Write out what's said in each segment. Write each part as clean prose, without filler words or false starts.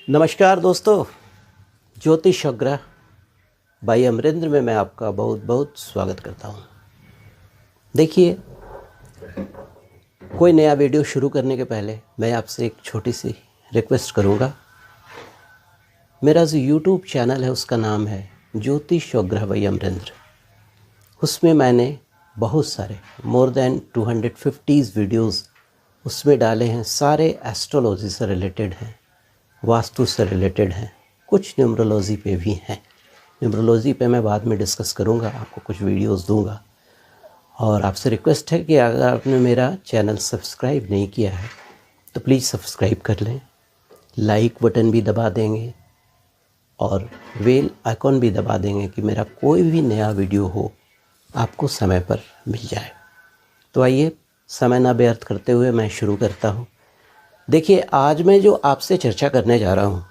नमस्कार दोस्तों, ज्योतिष ग्रह भाई अमरेंद्र में मैं आपका बहुत बहुत स्वागत करता हूँ। देखिए, कोई नया वीडियो शुरू करने के पहले मैं आपसे एक छोटी सी रिक्वेस्ट करूँगा। मेरा जो यूट्यूब चैनल है उसका नाम है ज्योतिष ग्रह भाई अमरेंद्र। उसमें मैंने बहुत सारे मोर देन 250 वीडियोज़ उसमें डाले हैं। सारे एस्ट्रोलॉजी से रिलेटेड हैं, वास्तु से रिलेटेड हैं, कुछ न्यूमरोलॉजी पे भी हैं। न्यूमरोलॉजी पे मैं बाद में डिस्कस करूँगा, आपको कुछ वीडियोस दूंगा। और आपसे रिक्वेस्ट है कि अगर आपने मेरा चैनल सब्सक्राइब नहीं किया है तो प्लीज़ सब्सक्राइब कर लें, लाइक बटन भी दबा देंगे और बेल आइकॉन भी दबा देंगे कि मेरा कोई भी नया वीडियो हो आपको समय पर मिल जाए। तो आइए, समय ना व्यर्थ करते हुए मैं शुरू करता हूँ। देखिए, आज मैं जो आपसे चर्चा करने जा रहा हूँ,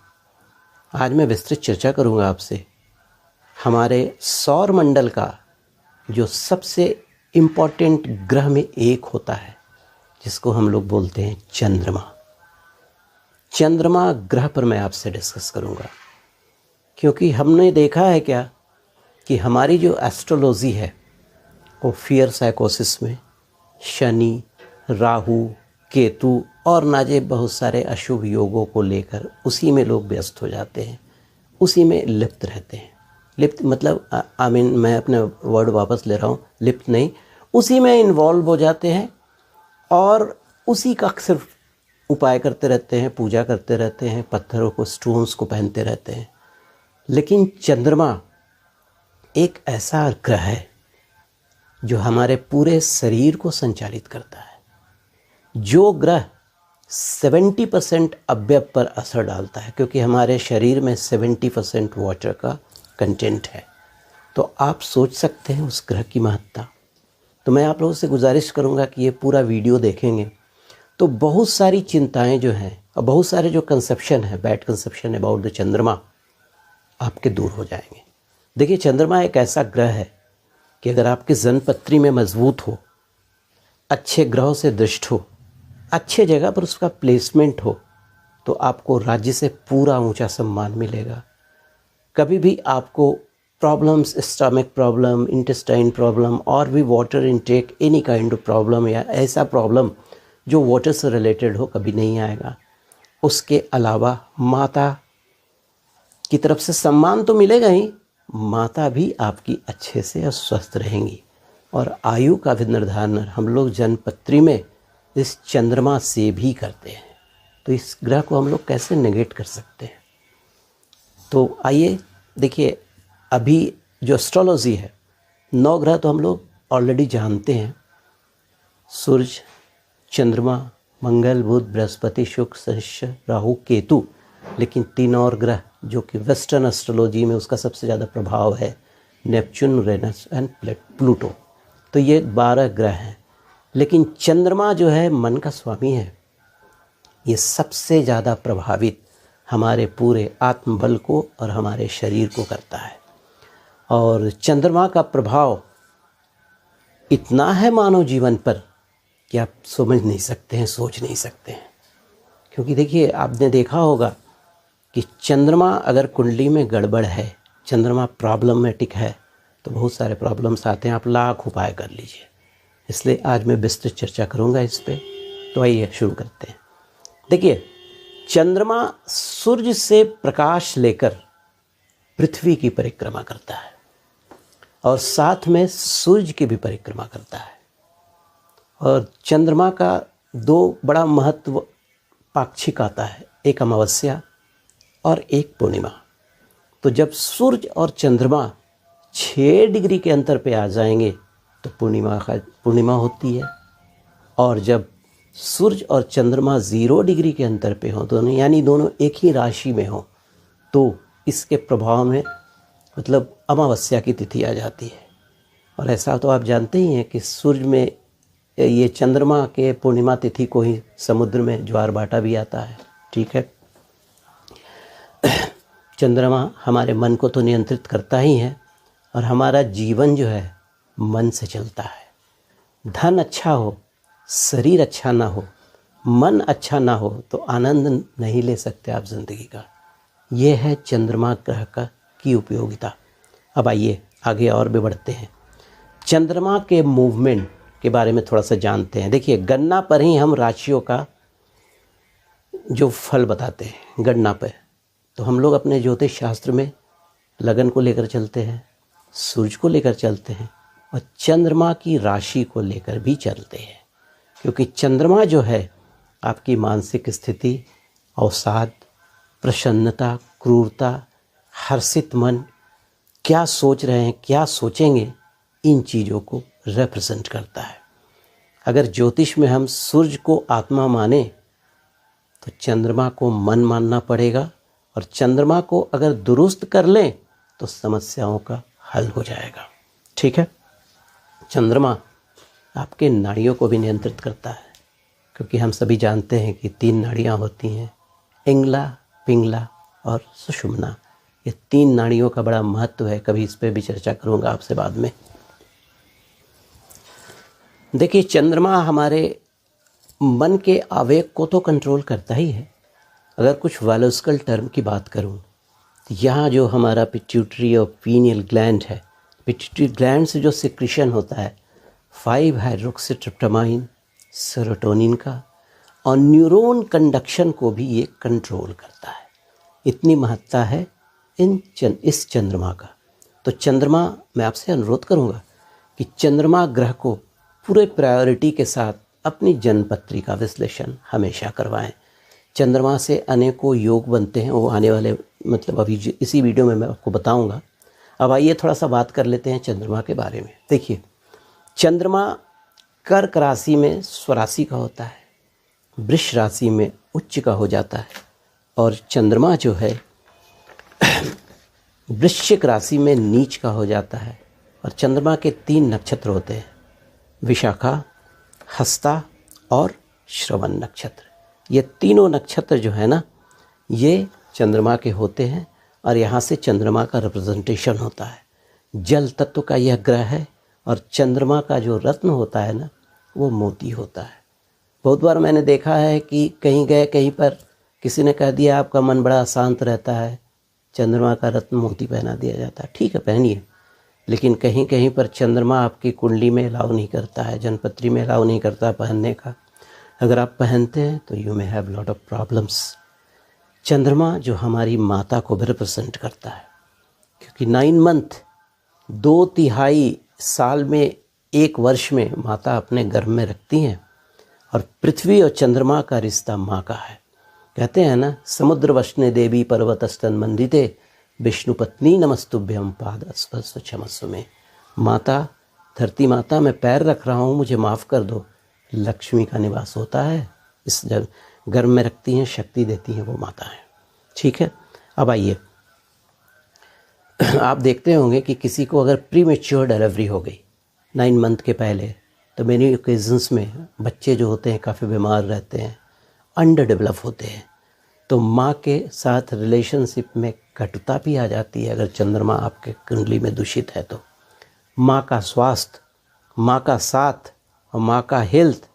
आज मैं विस्तृत चर्चा करूँगा आपसे हमारे सौर मंडल का जो सबसे इम्पॉर्टेंट ग्रह में एक होता है, जिसको हम लोग बोलते हैं चंद्रमा। चंद्रमा ग्रह पर मैं आपसे डिस्कस करूँगा, क्योंकि हमने देखा है क्या कि हमारी जो एस्ट्रोलॉजी है वो फियर साइकोसिस में शनि, राहु, केतु और नाजे बहुत सारे अशुभ योगों को लेकर उसी में लोग व्यस्त हो जाते हैं, उसी में लिप्त रहते हैं। लिप्त मतलब मैं अपने वर्ड वापस ले रहा हूँ, लिप्त नहीं, उसी में इन्वॉल्व हो जाते हैं और उसी का सिर्फ उपाय करते रहते हैं, पूजा करते रहते हैं, पत्थरों को, स्टोन्स को पहनते रहते हैं। लेकिन चंद्रमा एक ऐसा ग्रह है जो हमारे पूरे शरीर को संचालित करता है। जो ग्रह 70% अवयव पर असर डालता है, क्योंकि हमारे शरीर में 70% वाटर का कंटेंट है। तो आप सोच सकते हैं उस ग्रह की महत्ता। तो मैं आप लोगों से गुजारिश करूंगा कि ये पूरा वीडियो देखेंगे तो बहुत सारी चिंताएं जो हैं और बहुत सारे जो कंसेप्शन है, बैड कंसेप्शन अबाउट द चंद्रमा, आपके दूर हो जाएंगे। देखिए, चंद्रमा एक ऐसा ग्रह है कि अगर आपके जन्मपत्री में मजबूत हो, अच्छे ग्रहों से दृष्ट हो, अच्छे जगह पर उसका प्लेसमेंट हो, तो आपको राज्य से पूरा ऊंचा सम्मान मिलेगा। कभी भी आपको problems, stomach problem, intestine problem और भी water intake, any kind of problem या ऐसा प्रॉब्लम जो वाटर से रिलेटेड हो, कभी नहीं आएगा। उसके अलावा माता की तरफ से सम्मान तो मिलेगा ही, माता भी आपकी अच्छे से स्वस्थ रहेंगी। और आयु का भी निर्धारण हम लोग जन्मपत्री में इस चंद्रमा से भी करते हैं। तो इस ग्रह को हम लोग कैसे नेगेट कर सकते हैं? तो आइए देखिए, अभी जो एस्ट्रोलॉजी है, 9 ग्रह तो हम लोग ऑलरेडी जानते हैं। सूर्य, चंद्रमा, मंगल, बुध, बृहस्पति, शुक्र, शनि, राहु, केतु। लेकिन 3 और ग्रह जो कि वेस्टर्न एस्ट्रोलॉजी में उसका सबसे ज़्यादा प्रभाव है, नेपच्यून, यूरेनस एंड प्लूटो। तो ये 12 ग्रह हैं। लेकिन चंद्रमा जो है मन का स्वामी है, ये सबसे ज़्यादा प्रभावित हमारे पूरे आत्मबल को और हमारे शरीर को करता है। और चंद्रमा का प्रभाव इतना है मानव जीवन पर कि आप समझ नहीं सकते हैं, सोच नहीं सकते हैं। क्योंकि देखिए, आपने देखा होगा कि चंद्रमा अगर कुंडली में गड़बड़ है, चंद्रमा प्रॉब्लमेटिक है, तो बहुत सारे प्रॉब्लम्स आते हैं। आप लाख उपाय कर लीजिए। इसलिए आज मैं विस्तृत चर्चा करूंगा इस पे। तो आइए शुरू करते हैं। देखिए, चंद्रमा सूर्य से प्रकाश लेकर पृथ्वी की परिक्रमा करता है और साथ में सूर्य की भी परिक्रमा करता है। और चंद्रमा का 2 बड़ा महत्व पाक्षिक आता है, एक अमावस्या और एक पूर्णिमा। तो जब सूर्य और चंद्रमा 6 डिग्री के अंतर पे आ जाएंगे तो पूर्णिमा होती है। और जब सूर्य और चंद्रमा 0 डिग्री के अंतर पे हों, दोनों यानी दोनों एक ही राशि में हों, तो इसके प्रभाव में मतलब अमावस्या की तिथि आ जाती है। और ऐसा तो आप जानते ही हैं कि सूर्य में ये चंद्रमा के पूर्णिमा तिथि को ही समुद्र में ज्वार भाटा भी आता है। ठीक है, चंद्रमा हमारे मन को तो नियंत्रित करता ही है और हमारा जीवन जो है मन से चलता है। धन अच्छा हो, शरीर अच्छा ना हो, मन अच्छा ना हो तो आनंद नहीं ले सकते आप ज़िंदगी का। ये है चंद्रमा ग्रह की उपयोगिता। अब आइए आगे और भी बढ़ते हैं, चंद्रमा के मूवमेंट के बारे में थोड़ा सा जानते हैं। देखिए, गणना पर ही हम राशियों का जो फल बताते हैं, गणना पर, तो हम लोग अपने ज्योतिष शास्त्र में लगन को लेकर चलते हैं, सूर्य को लेकर चलते हैं और चंद्रमा की राशि को लेकर भी चलते हैं, क्योंकि चंद्रमा जो है आपकी मानसिक स्थिति, अवसाद, प्रसन्नता, क्रूरता, हर्षित मन, क्या सोच रहे हैं, क्या सोचेंगे, इन चीज़ों को रिप्रेजेंट करता है। अगर ज्योतिष में हम सूर्य को आत्मा माने तो चंद्रमा को मन मानना पड़ेगा, और चंद्रमा को अगर दुरुस्त कर लें तो समस्याओं का हल हो जाएगा। ठीक है, चंद्रमा आपके नाड़ियों को भी नियंत्रित करता है, क्योंकि हम सभी जानते हैं कि 3 नाड़ियाँ होती हैं, इंगला, पिंगला और सुषुम्ना। ये 3 नाड़ियों का बड़ा महत्व है, कभी इस पर भी चर्चा करूँगा आपसे बाद में। देखिए, चंद्रमा हमारे मन के आवेग को तो कंट्रोल करता ही है। अगर कुछ बायोलॉजिकल टर्म की बात करूँ तो यहाँ जो हमारा पिट्यूटरी और पीनियल ग्लैंड है, पिट्यूटरी ग्लैंड से जो सिक्रीशन होता है 5-हाइड्रोक्सीट्रिप्टामाइन, सेरोटोनिन का, और न्यूरॉन कंडक्शन को भी ये कंट्रोल करता है। इतनी महत्ता है इस चंद्रमा का। तो चंद्रमा, मैं आपसे अनुरोध करूँगा कि चंद्रमा ग्रह को पूरे प्रायोरिटी के साथ अपनी जन्मपत्री का विश्लेषण हमेशा करवाएं। चंद्रमा से अनेकों योग बनते हैं, वो आने वाले अभी इसी वीडियो में मैं आपको बताऊंगा। अब आइए थोड़ा सा बात कर लेते हैं चंद्रमा के बारे में। देखिए, चंद्रमा कर्क राशि में स्वराशि का होता है, वृष राशि में उच्च का हो जाता है, और चंद्रमा जो है वृश्चिक राशि में नीच का हो जाता है। और चंद्रमा के 3 नक्षत्र होते हैं, विशाखा, हस्ता और श्रवण नक्षत्र। ये तीनों नक्षत्र जो है ना, ये चंद्रमा के होते हैं, और यहाँ से चंद्रमा का रिप्रेजेंटेशन होता है। जल तत्व का यह ग्रह है, और चंद्रमा का जो रत्न होता है ना, वो मोती होता है। बहुत बार मैंने देखा है कि कहीं गए, कहीं पर किसी ने कह दिया आपका मन बड़ा शांत रहता है, चंद्रमा का रत्न मोती पहना दिया जाता है। ठीक है, पहनिए, लेकिन कहीं कहीं पर चंद्रमा आपकी कुंडली में अलाउ नहीं करता है, जन्मपत्री में अलाउ नहीं करता पहनने का। अगर आप पहनते हैं तो you may have lot of problems. चंद्रमा जो हमारी माता को भी रिप्रेजेंट करता है, क्योंकि 9 मंथ, 2/3 साल में, 1 वर्ष में माता अपने गर्भ में रखती हैं, और पृथ्वी और चंद्रमा का रिश्ता माँ का है। कहते हैं ना, समुद्र वष्णे देवी पर्वतस्तन मंडिते विष्णु पत्नी नमस्तुभ्यम पाद स्पर्श क्षमस्व में। माता, धरती माता, मैं पैर रख रहा हूँ, मुझे माफ़ कर दो। लक्ष्मी का निवास होता है, इस जब गर्भ में रखती हैं, शक्ति देती हैं, वो माता है। ठीक है, अब आइए, आप देखते होंगे कि किसी को अगर प्रीमेच्योर डिलीवरी हो गई 9 मंथ के पहले, तो मेनी ओकेजन्स में बच्चे जो होते हैं काफ़ी बीमार रहते हैं, अंडर डेवलप होते हैं, तो माँ के साथ रिलेशनशिप में कटुता भी आ जाती है। अगर चंद्रमा आपके कुंडली में दूषित है तो माँ का स्वास्थ्य, माँ का साथ और माँ का हेल्थ,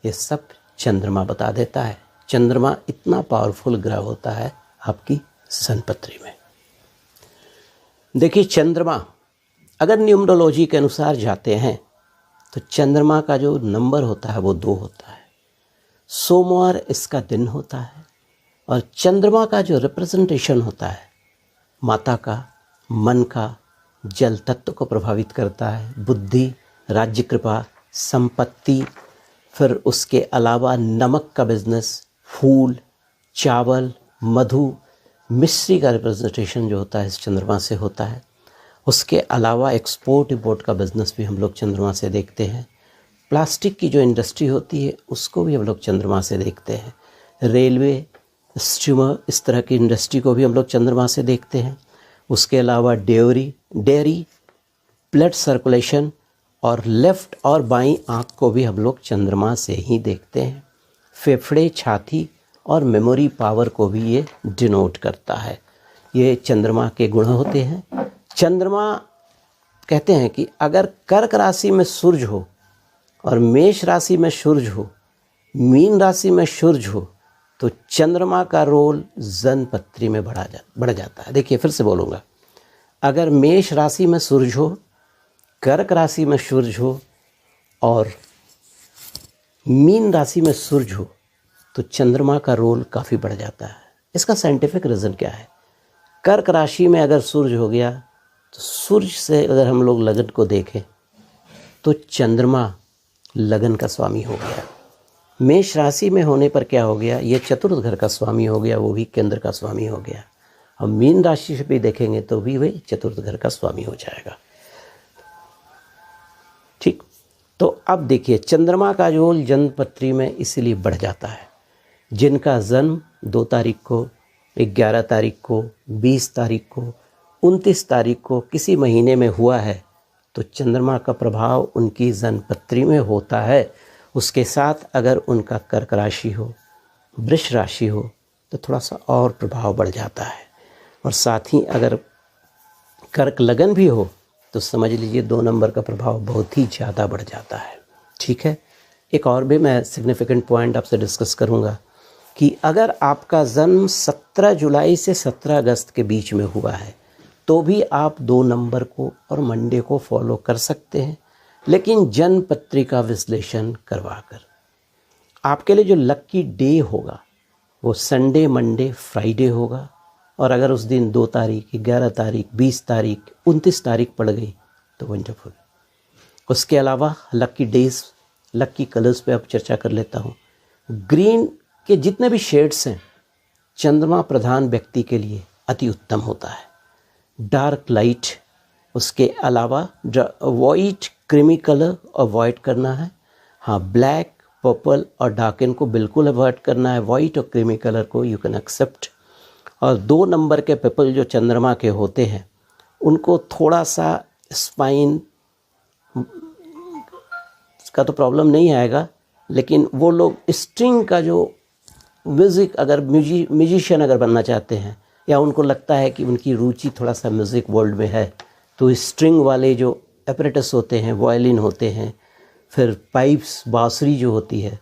ये सब चंद्रमा बता देता है। चंद्रमा इतना पावरफुल ग्रह होता है आपकी जन्मपत्री में। देखिए, चंद्रमा अगर न्यूमरोलॉजी के अनुसार जाते हैं तो चंद्रमा का जो नंबर होता है वो 2 होता है। सोमवार इसका दिन होता है, और चंद्रमा का जो रिप्रेजेंटेशन होता है माता का, मन का, जल तत्व को प्रभावित करता है, बुद्धि, राज्य कृपा, संपत्ति, फिर उसके अलावा नमक का बिजनेस, फूल, चावल, मधु, मिश्री का रिप्रेजेंटेशन जो होता है इस चंद्रमा से होता है। उसके अलावा एक्सपोर्ट इंपोर्ट का बिजनेस भी हम लोग चंद्रमा से देखते हैं। प्लास्टिक की जो इंडस्ट्री होती है उसको भी हम लोग चंद्रमा से देखते हैं। रेलवे, स्टीमर, इस तरह की इंडस्ट्री को भी हम लोग चंद्रमा से देखते हैं। उसके अलावा डेयरी, ब्लड सर्कुलेशन और लेफ़्ट और बाईं आँख को भी हम लोग चंद्रमा से ही देखते हैं। फेफड़े, छाती और मेमोरी पावर को भी ये डिनोट करता है। ये चंद्रमा के गुण होते हैं। चंद्रमा कहते हैं कि अगर कर्क राशि में सूर्य हो और मेष राशि में सूर्य हो, मीन राशि में सूर्य हो, तो चंद्रमा का रोल जन्मपत्री में बढ़ जाता है। देखिए फिर से बोलूँगा, अगर मेष राशि में सूर्य हो, कर्क राशि में सूर्य हो और मीन राशि में सूर्य हो तो चंद्रमा का रोल काफ़ी बढ़ जाता है। इसका साइंटिफिक रीज़न क्या है? कर्क राशि में अगर सूर्य हो गया तो सूर्य से अगर हम लोग लगन को देखें तो चंद्रमा लगन का स्वामी हो गया। मेष राशि में होने पर क्या हो गया? ये चतुर्थ घर का स्वामी हो गया, वो भी केंद्र का स्वामी हो गया। हम मीन राशि से भी देखेंगे तो भी वही चतुर्थ घर का स्वामी हो जाएगा। ठीक, तो अब देखिए चंद्रमा का रोल जन्मपत्री में इसीलिए बढ़ जाता है। जिनका जन्म 2 तारीख को, 11 तारीख को, 20 तारीख को, 29 तारीख को किसी महीने में हुआ है तो चंद्रमा का प्रभाव उनकी जन्मपत्री में होता है। उसके साथ अगर उनका कर्क राशि हो, वृष राशि हो तो थोड़ा सा और प्रभाव बढ़ जाता है। और साथ ही अगर कर्क लगन भी हो तो समझ लीजिए 2 नंबर का प्रभाव बहुत ही ज़्यादा बढ़ जाता है। ठीक है, एक और भी मैं सिग्निफिकेंट पॉइंट आपसे डिस्कस करूंगा कि अगर आपका जन्म 17 जुलाई से 17 अगस्त के बीच में हुआ है तो भी आप 2 नंबर को और मंडे को फॉलो कर सकते हैं, लेकिन जन्म पत्रिका विश्लेषण करवाकर। आपके लिए जो लक्की डे होगा वो संडे, मंडे, फ्राइडे होगा। और अगर उस दिन 2 तारीख, 11 तारीख, 20 तारीख, 29 तारीख पड़ गई तो वंडरफुल। उसके अलावा लक्की डेज, लक्की कलर्स पे अब चर्चा कर लेता हूँ। ग्रीन के जितने भी शेड्स हैं चंद्रमा प्रधान व्यक्ति के लिए अति उत्तम होता है। डार्क लाइट, उसके अलावा वाइट क्रीमी कलर अवॉइड करना है। हाँ, ब्लैक, पर्पल और डार्कन को बिल्कुल अवॉइड करना है। वाइट और क्रीमी कलर को यू कैन एक्सेप्ट। और 2 नंबर के पीपल जो चंद्रमा के होते हैं उनको थोड़ा सा स्पाइन का तो प्रॉब्लम नहीं आएगा, लेकिन वो लोग स्ट्रिंग का जो म्यूज़िक, अगर म्यूजिशियन अगर बनना चाहते हैं या उनको लगता है कि उनकी रुचि थोड़ा सा म्यूज़िक वर्ल्ड में है तो स्ट्रिंग वाले जो एपरेटस होते हैं, वायलिन होते हैं, फिर पाइप्स, बांसुरी जो होती है,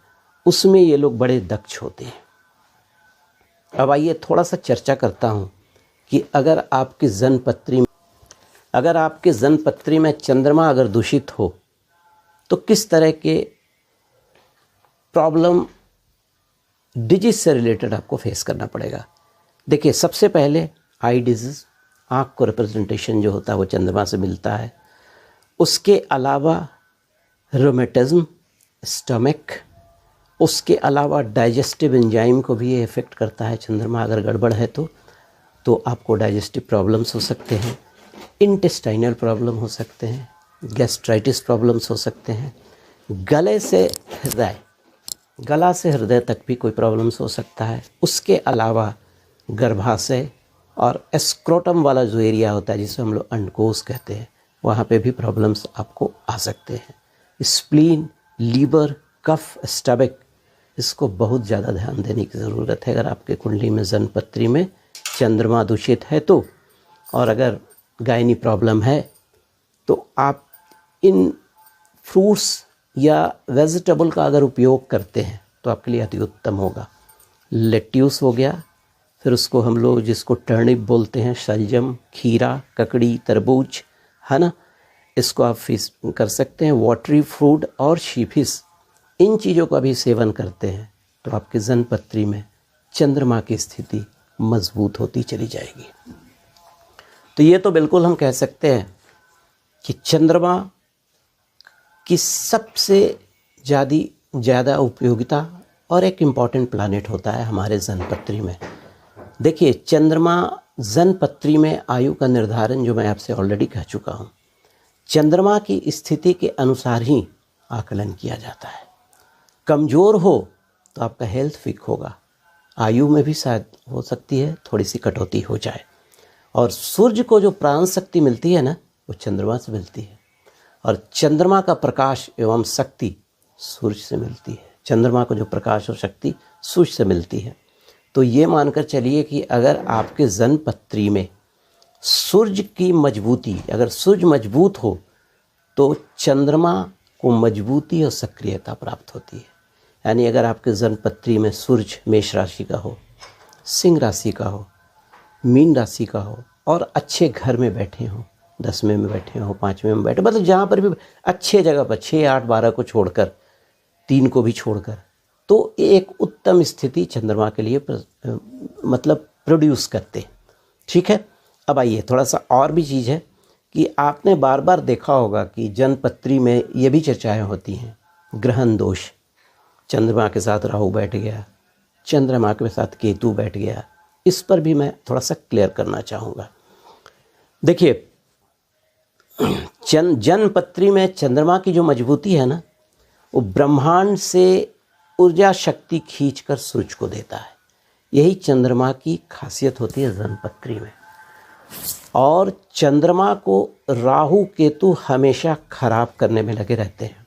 उसमें ये लोग बड़े दक्ष होते हैं। अब आइए थोड़ा सा चर्चा करता हूँ कि अगर आपकी जन्मपत्री में चंद्रमा अगर दूषित हो तो किस तरह के प्रॉब्लम डिजीज से रिलेटेड आपको फेस करना पड़ेगा। देखिए सबसे पहले आई डिजीज, आँख को रिप्रेजेंटेशन जो होता है वो चंद्रमा से मिलता है। उसके अलावा रोमेटिज्म, स्टमक, उसके अलावा डाइजेस्टिव एंजाइम को भी ये इफ़ेक्ट करता है। चंद्रमा अगर गड़बड़ है तो आपको डाइजेस्टिव प्रॉब्लम्स हो सकते हैं, इंटेस्टाइनल प्रॉब्लम हो सकते हैं, गैस्ट्राइटिस प्रॉब्लम्स हो सकते हैं, गला से हृदय तक भी कोई प्रॉब्लम्स हो सकता है। उसके अलावा गर्भाशय और एस्क्रोटम वाला जो एरिया होता है जिसे हम लोग अंडकोश कहते हैं, वहाँ पे भी प्रॉब्लम्स आपको आ सकते हैं। स्प्लीन, लीवर, कफ, स्टमक, इसको बहुत ज़्यादा ध्यान देने की ज़रूरत है अगर आपके कुंडली में जन्मपत्री में चंद्रमा दूषित है तो। और अगर गायनी प्रॉब्लम है तो आप इन फ्रूट्स या वेजिटेबल का अगर उपयोग करते हैं तो आपके लिए अति उत्तम होगा। लेट्यूस हो गया, फिर उसको हम लोग जिसको टर्निप बोलते हैं, शलजम, खीरा, ककड़ी, तरबूज, है ना, इसको आप फिश कर सकते हैं। वाटरी फ्रूट और शीफिस, इन चीज़ों का भी सेवन करते हैं तो आपके जन्मपत्री में चंद्रमा की स्थिति मजबूत होती चली जाएगी। तो ये तो बिल्कुल हम कह सकते हैं कि चंद्रमा की सबसे ज़्यादा उपयोगिता और एक इम्पॉर्टेंट प्लैनेट होता है हमारे जन्मपत्री में। देखिए चंद्रमा जन्मपत्री में आयु का निर्धारण जो मैं आपसे ऑलरेडी कह चुका हूँ, चंद्रमा की स्थिति के अनुसार ही आकलन किया जाता है। कमज़ोर हो तो आपका हेल्थ वीक होगा, आयु में भी शायद हो सकती है थोड़ी सी कटौती हो जाए। और सूर्य को जो प्राण शक्ति मिलती है ना, वो चंद्रमा से मिलती है। और चंद्रमा का प्रकाश एवं शक्ति सूर्य से मिलती है। चंद्रमा को जो प्रकाश और शक्ति सूर्य से मिलती है। तो ये मानकर चलिए कि अगर आपके जन्मपत्री में सूर्य की मजबूती, अगर सूर्य मजबूत हो तो चंद्रमा को मजबूती और सक्रियता प्राप्त होती है। यानी अगर आपके जन्मपत्री में सूरज मेष राशि का हो, सिंह राशि का हो, मीन राशि का हो और अच्छे घर में बैठे हों, 10वें में बैठे हों, 5वें में बैठे, मतलब जहाँ पर भी अच्छे जगह पर 6, 8, 12 को छोड़कर, 3 को भी छोड़कर, तो एक उत्तम स्थिति चंद्रमा के लिए मतलब प्रोड्यूस करते। ठीक है। अब आइए थोड़ा सा और भी चीज़ है कि आपने बार बार देखा होगा कि जन्मपत्री में ये भी चर्चाएं होती हैं, ग्रहण दोष, चंद्रमा के साथ राहु बैठ गया, चंद्रमा के साथ केतु बैठ गया, इस पर भी मैं थोड़ा सा क्लियर करना चाहूँगा। देखिए, जन्मपत्री में चंद्रमा की जो मजबूती है ना, वो ब्रह्मांड से ऊर्जा शक्ति खींचकर सूरज को देता है। यही चंद्रमा की खासियत होती है जन्मपत्री में। और चंद्रमा को राहु केतु हमेशा खराब करने में लगे रहते हैं,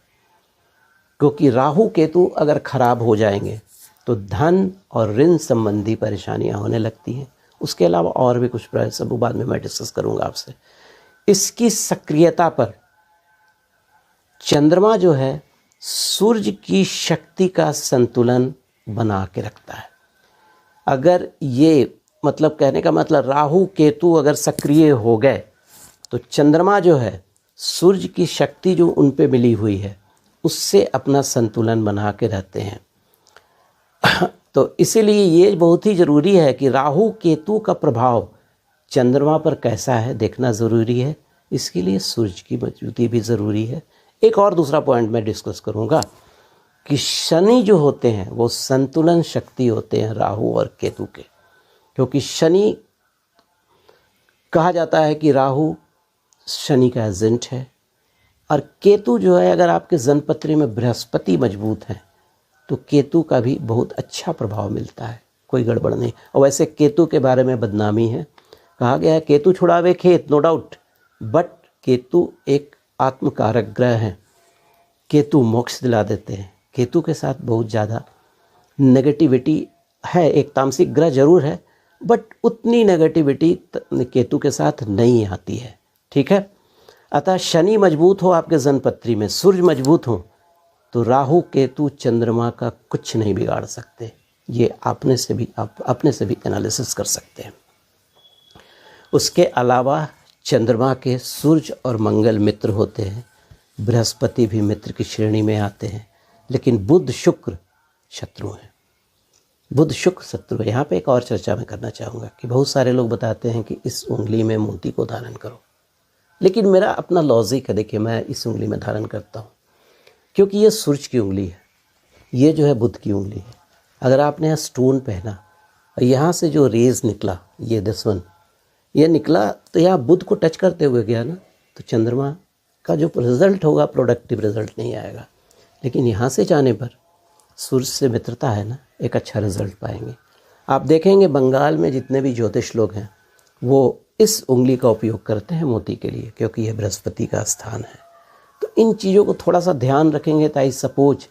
क्योंकि राहु केतु अगर खराब हो जाएंगे तो धन और ऋण संबंधी परेशानियां होने लगती हैं। उसके अलावा और भी कुछ सब बाद में मैं डिस्कस करूंगा आपसे। इसकी सक्रियता पर चंद्रमा जो है सूर्य की शक्ति का संतुलन बना के रखता है। अगर ये मतलब कहने का मतलब राहु केतु अगर सक्रिय हो गए तो चंद्रमा जो है सूर्य की शक्ति जो उन पे मिली हुई है उससे अपना संतुलन बना के रहते हैं। तो इसीलिए ये बहुत ही ज़रूरी है कि राहु केतु का प्रभाव चंद्रमा पर कैसा है देखना ज़रूरी है। इसके लिए सूर्य की मजबूती भी ज़रूरी है। एक और दूसरा पॉइंट मैं डिस्कस करूँगा कि शनि जो होते हैं वो संतुलन शक्ति होते हैं राहु और केतु के, क्योंकि शनि कहा जाता है कि राहु शनि का एजेंट है और केतु जो है, अगर आपके जन्मपत्री में बृहस्पति मजबूत है तो केतु का भी बहुत अच्छा प्रभाव मिलता है, कोई गड़बड़ नहीं। और वैसे केतु के बारे में बदनामी है, कहा गया है केतु छुड़ावे खेत, नो डाउट, बट केतु एक आत्मकारक ग्रह है। केतु मोक्ष दिला देते हैं। केतु के साथ बहुत ज़्यादा नेगेटिविटी है, एक तामसिक ग्रह जरूर है बट उतनी नेगेटिविटी केतु के साथ नहीं आती है। ठीक है। अतः शनि मजबूत हो आपके जन्मपत्री में, सूर्य मजबूत हो, तो राहु केतु चंद्रमा का कुछ नहीं बिगाड़ सकते। ये आप अपने से भी एनालिसिस कर सकते हैं। उसके अलावा चंद्रमा के सूर्य और मंगल मित्र होते हैं, बृहस्पति भी मित्र की श्रेणी में आते हैं, लेकिन बुध शुक्र शत्रु हैं। बुध शुक्र शत्रु है। यहाँ पे एक और चर्चा मैं करना चाहूँगा कि बहुत सारे लोग बताते हैं कि इस उंगली में मोती को धारण करो, लेकिन मेरा अपना लॉजिक है। देखिए, मैं इस उंगली में धारण करता हूँ क्योंकि ये सूर्य की उंगली है, ये जो है बुध की उंगली है। अगर आपने यहाँ स्टोन पहना और यहाँ से जो रेज निकला, ये दसवन ये निकला, तो यहाँ बुध को टच करते हुए गया ना, तो चंद्रमा का जो रिजल्ट होगा प्रोडक्टिव रिजल्ट नहीं आएगा। लेकिन यहाँ से जाने पर सूर्य से मित्रता है ना, एक अच्छा रिजल्ट पाएंगे। आप देखेंगे बंगाल में जितने भी ज्योतिष लोग हैं वो इस उंगली का उपयोग करते हैं मोती के लिए, क्योंकि यह बृहस्पति का स्थान है। तो इन चीज़ों को थोड़ा सा ध्यान रखेंगे ताकि सपोज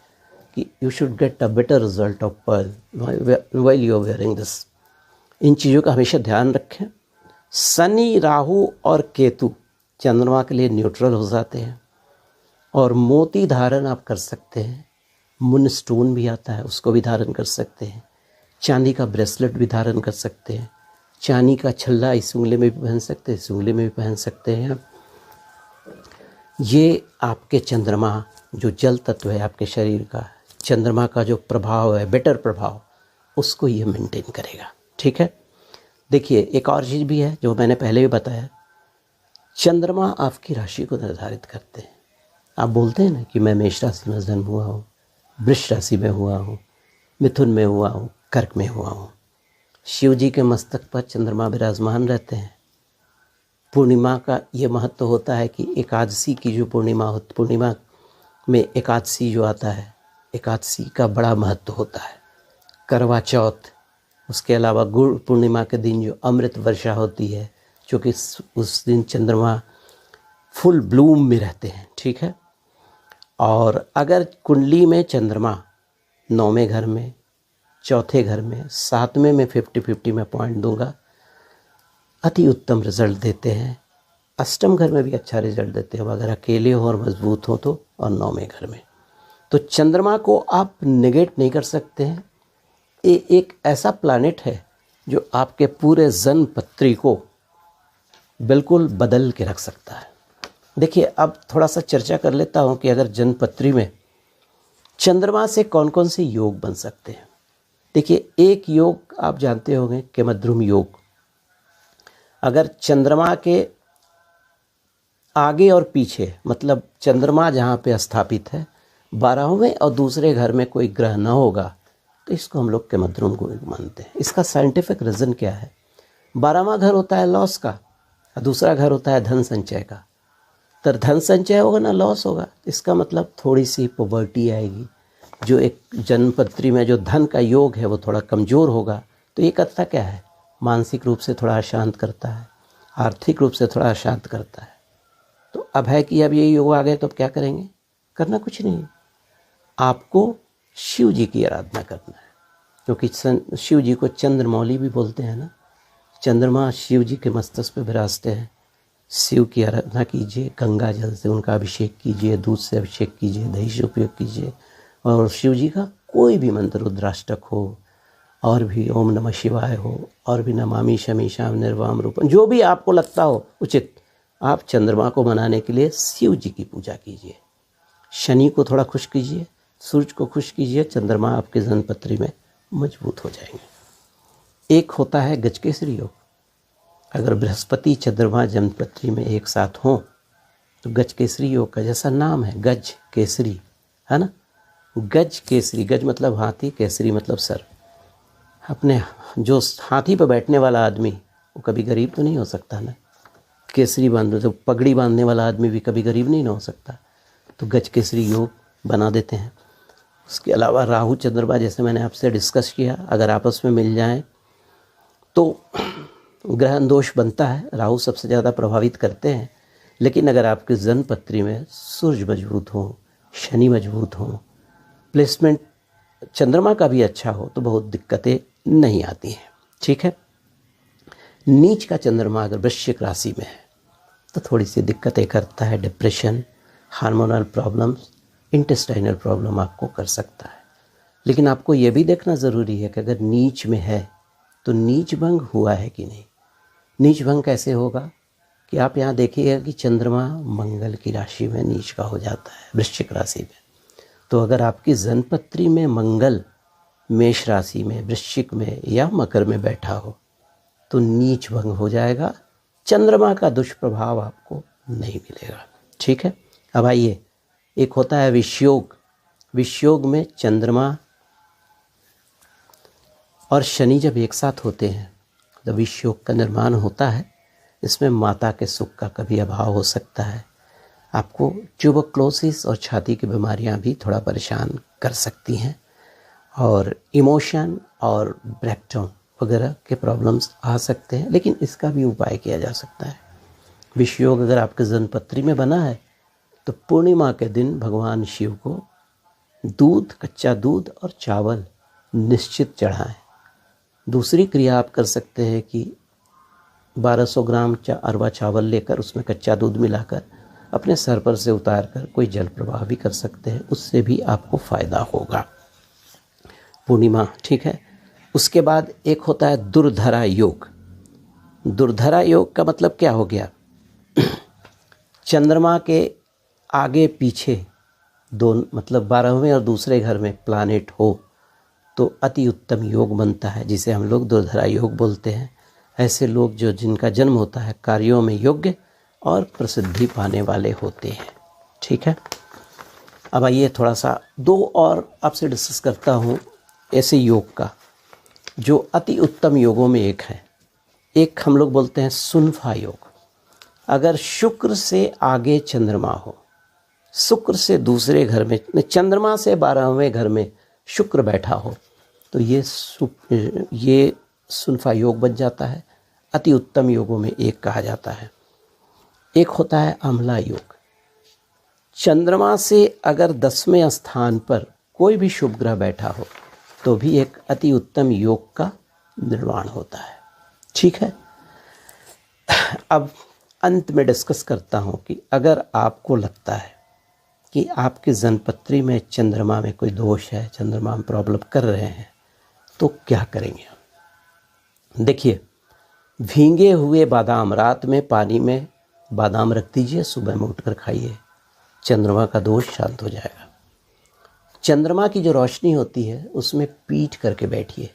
कि you should get a better result of pearl while you are wearing this. इन चीज़ों का हमेशा ध्यान रखें। शनि, राहु और केतु चंद्रमा के लिए न्यूट्रल हो जाते हैं और मोती धारण आप कर सकते हैं। मून स्टोन भी आता है, उसको भी धारण कर सकते हैं। चांदी का ब्रेसलेट भी धारण कर सकते हैं। चांदी का छल्ला इस उंगली में भी पहन सकते हैं, इस उंगली में भी पहन सकते हैं। ये आपके चंद्रमा जो जल तत्व है आपके शरीर का, चंद्रमा का जो प्रभाव है, बेटर प्रभाव, उसको ये मेंटेन करेगा। ठीक है। देखिए, एक और चीज़ भी है जो मैंने पहले भी बताया, चंद्रमा आपकी राशि को निर्धारित करते हैं। आप बोलते हैं ना कि मैं मेष राशि में जन्म हुआ हूँ, वृष राशि में हुआ हूँ, मिथुन में हुआ हूँ, कर्क में हुआ हूँ। शिव जी के मस्तक पर चंद्रमा विराजमान रहते हैं। पूर्णिमा का ये महत्व होता है कि एकादशी की जो पूर्णिमा में एकादशी जो आता है, एकादशी का बड़ा महत्व होता है। करवा चौथ, उसके अलावा गुरु पूर्णिमा के दिन जो अमृत वर्षा होती है, क्योंकि उस दिन चंद्रमा फुल ब्लूम में रहते हैं। ठीक है। और अगर कुंडली में चंद्रमा 9वें घर में, चौथे घर में, 7वें में 50-50 में पॉइंट दूंगा, अति उत्तम रिजल्ट देते हैं। अष्टम घर में भी अच्छा रिजल्ट देते हैं अगर अकेले हो और मजबूत हो तो, और 9वें घर में। तो चंद्रमा को आप नेगेट नहीं कर सकते हैं। ये एक ऐसा प्लैनेट है जो आपके पूरे जन्म पत्री को बिल्कुल बदल के रख सकता है। देखिए, अब थोड़ा सा चर्चा कर लेता हूँ कि अगर जन्म पत्री में चंद्रमा से कौन कौन से योग बन सकते हैं। देखिए, एक योग आप जानते होंगे, केमद्रुम योग। अगर चंद्रमा के आगे और पीछे, मतलब चंद्रमा जहाँ पे स्थापित है 12वें और दूसरे घर में कोई ग्रह न होगा, तो इसको हम लोग केमद्रुम को मानते हैं। इसका साइंटिफिक रीज़न क्या है? 12वां घर होता है लॉस का और दूसरा घर होता है धन संचय का। तो धन संचय होगा ना लॉस होगा, इसका मतलब थोड़ी सी पॉवर्टी आएगी। जो एक जन्मपत्री में जो धन का योग है वो थोड़ा कमज़ोर होगा। तो ये करता क्या है? मानसिक रूप से थोड़ा अशांत करता है, आर्थिक रूप से थोड़ा अशांत करता है। तो अब है कि अब ये योग आ गए तो अब क्या करेंगे? करना कुछ नहीं, आपको शिव जी की आराधना करना है, क्योंकि शिव जी को चंद्रमौली भी बोलते हैं ना। चंद्रमा शिव जी के मस्तक पे विराजते हैं। शिव की आराधना कीजिए, गंगा जल से उनका अभिषेक कीजिए, दूध से अभिषेक कीजिए, दही से उपयोग कीजिए, और शिव जी का कोई भी मंत्र, रुद्राष्टक हो और भी ओम नमः शिवाय हो और भी नमामि शमीशाम निर्वाम रूपम, जो भी आपको लगता हो उचित, आप चंद्रमा को मनाने के लिए शिव जी की पूजा कीजिए। शनि को थोड़ा खुश कीजिए, सूरज को खुश कीजिए, चंद्रमा आपके जन्मपत्री में मजबूत हो जाएंगे। एक होता है गजकेसरी योग। अगर बृहस्पति चंद्रमा जन्मपत्री में एक साथ हों तो गजकेसरी योग का जैसा नाम है, गज केसरी, है ना। गज केसरी, गज मतलब हाथी, केसरी मतलब सर। अपने जो हाथी पर बैठने वाला आदमी वो कभी गरीब तो नहीं हो सकता ना। केसरी बांधने, तो पगड़ी बांधने वाला आदमी भी कभी गरीब नहीं ना हो सकता। तो गज केसरी योग बना देते हैं। उसके अलावा राहु चंद्रमा, जैसे मैंने आपसे डिस्कस किया, अगर आपस में मिल जाएं तो ग्रह दोष बनता है। राहु सबसे ज़्यादा प्रभावित करते हैं। लेकिन अगर आपके जन्म पत्री में सूर्य मजबूत हो, शनि मजबूत हो, प्लेसमेंट चंद्रमा का भी अच्छा हो, तो बहुत दिक्कतें नहीं आती हैं। ठीक है। नीच का चंद्रमा अगर वृश्चिक राशि में है तो थोड़ी सी दिक्कतें करता है। Depression, hormonal problems, intestinal problem आपको कर सकता है। लेकिन आपको ये भी देखना ज़रूरी है कि अगर नीच में है तो नीच भंग हुआ है कि नहीं। नीच भंग कैसे होगा कि आप यहाँ देखिएगा कि चंद्रमा मंगल की राशि में नीच का हो जाता है, वृश्चिक राशि में। तो अगर आपकी जन्मपत्री में मंगल मेष राशि में, वृश्चिक में या मकर में बैठा हो तो नीच भंग हो जाएगा। चंद्रमा का दुष्प्रभाव आपको नहीं मिलेगा। ठीक है। अब आइए, एक होता है विषयोग। विषयोग में चंद्रमा और शनि जब एक साथ होते हैं तो विषयोग का निर्माण होता है। इसमें माता के सुख का कभी अभाव हो सकता है। आपको ट्यूबरक्लोसिस और छाती की बीमारियां भी थोड़ा परेशान कर सकती हैं, और इमोशन और ब्रेकडाउन वगैरह के प्रॉब्लम्स आ सकते हैं। लेकिन इसका भी उपाय किया जा सकता है। विषयोग अगर आपके जन्मपत्री में बना है तो पूर्णिमा के दिन भगवान शिव को दूध, कच्चा दूध और चावल निश्चित चढ़ाएं। दूसरी क्रिया आप कर सकते हैं कि 1200 ग्राम अरवा चावल लेकर उसमें कच्चा दूध मिलाकर अपने सर पर से उतार कर कोई जल प्रवाह भी कर सकते हैं। उससे भी आपको फ़ायदा होगा। पूर्णिमा, ठीक है। उसके बाद एक होता है दुर्धरा योग। दुर्धरा योग का मतलब क्या हो गया? चंद्रमा के आगे पीछे दोनों, मतलब 12वें और दूसरे घर में प्लानेट हो तो अति उत्तम योग बनता है, जिसे हम लोग दुर्धरा योग बोलते हैं। ऐसे लोग जो जिनका जन्म होता है कार्यों में योग्य और प्रसिद्धि पाने वाले होते हैं। ठीक है। अब आइए थोड़ा सा दो और आपसे डिस्कस करता हूँ ऐसे योग का जो अति उत्तम योगों में एक है। एक हम लोग बोलते हैं सुनफा योग। अगर शुक्र से आगे चंद्रमा हो, शुक्र से दूसरे घर में, चंद्रमा से 12वें घर में शुक्र बैठा हो तो ये सुनफा योग बन जाता है। अति उत्तम योगों में एक कहा जाता है। एक होता है अम्ला योग। चंद्रमा से अगर 10वें स्थान पर कोई भी शुभ ग्रह बैठा हो तो भी एक अति उत्तम योग का निर्माण होता है। ठीक है। अब अंत में डिस्कस करता हूं कि अगर आपको लगता है कि आपके जन्मपत्री में चंद्रमा में कोई दोष है, चंद्रमा में प्रॉब्लम कर रहे हैं, तो क्या करेंगे। देखिए, भींगे हुए बादाम, रात में पानी में बादाम रख दीजिए, सुबह में उठकर खाइए, चंद्रमा का दोष शांत हो जाएगा। चंद्रमा की जो रोशनी होती है उसमें पीठ करके बैठिए,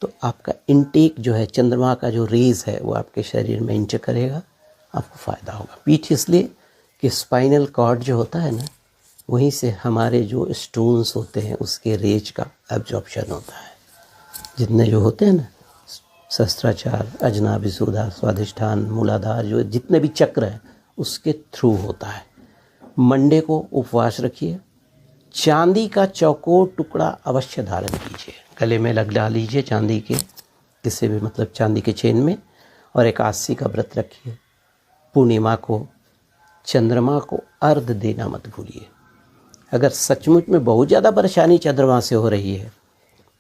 तो आपका इनटेक जो है, चंद्रमा का जो रेज है वो आपके शरीर में इंटर करेगा, आपको फ़ायदा होगा। पीठ इसलिए कि स्पाइनल कॉर्ड जो होता है ना, वहीं से हमारे जो स्टोन्स होते हैं उसके रेज का एब्जॉर्प्शन होता है। जितने जो होते हैं ना, सहस्त्राचार, अजना, विशुद्धा, स्वाधिष्ठान, मूलाधार, जो जितने भी चक्र हैं उसके थ्रू होता है। मंडे को उपवास रखिए, चांदी का चौकोर टुकड़ा अवश्य धारण कीजिए, गले में लगा लीजिए चांदी के किसी भी मतलब चांदी के चेन में, और एकादशी का व्रत रखिए। पूर्णिमा को चंद्रमा को अर्घ देना मत भूलिए। अगर सचमुच में बहुत ज़्यादा परेशानी चंद्रमा से हो रही है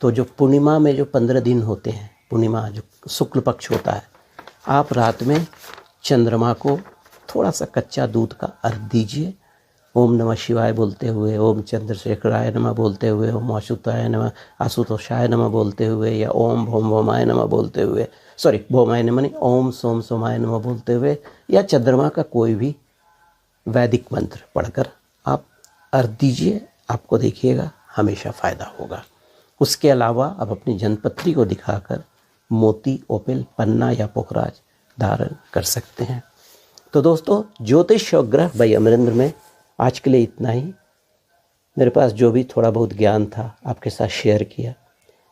तो जो पूर्णिमा में जो 15 दिन होते हैं, पूर्णिमा जो शुक्ल पक्ष होता है, आप रात में चंद्रमा को थोड़ा सा कच्चा दूध का अर्घ दीजिए। ओम नमः शिवाय बोलते हुए, ओम चंद्रशेखराय नमः बोलते हुए, ओम आशुतोषाय नमः, आशुतोषाय नमः बोलते हुए, या ओम भोम भोमाय नमः बोलते हुए, भोमाय नमः नहीं, ओम सोम सोमाय नमः बोलते हुए, या चंद्रमा का कोई भी वैदिक मंत्र पढ़कर आप अर्घ दीजिए। आपको देखिएगा हमेशा फ़ायदा होगा। उसके अलावा आप अपनी जन्मपत्री को दिखाकर मोती, ओपिल, पन्ना या पुखराज धारण कर सकते हैं। तो दोस्तों, ज्योतिष और ग्रह बाय अमरेंद्र में आज के लिए इतना ही। मेरे पास जो भी थोड़ा बहुत ज्ञान था आपके साथ शेयर किया।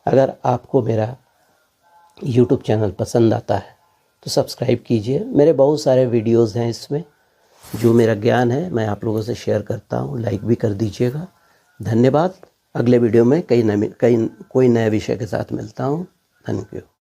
अगर आपको मेरा यूट्यूब चैनल पसंद आता है तो सब्सक्राइब कीजिए। मेरे बहुत सारे वीडियोज़ हैं, इसमें जो मेरा ज्ञान है मैं आप लोगों से शेयर करता हूँ, लाइक भी कर दीजिएगा। धन्यवाद। अगले वीडियो में कोई नए विषय के साथ मिलता हूँ। Thank you.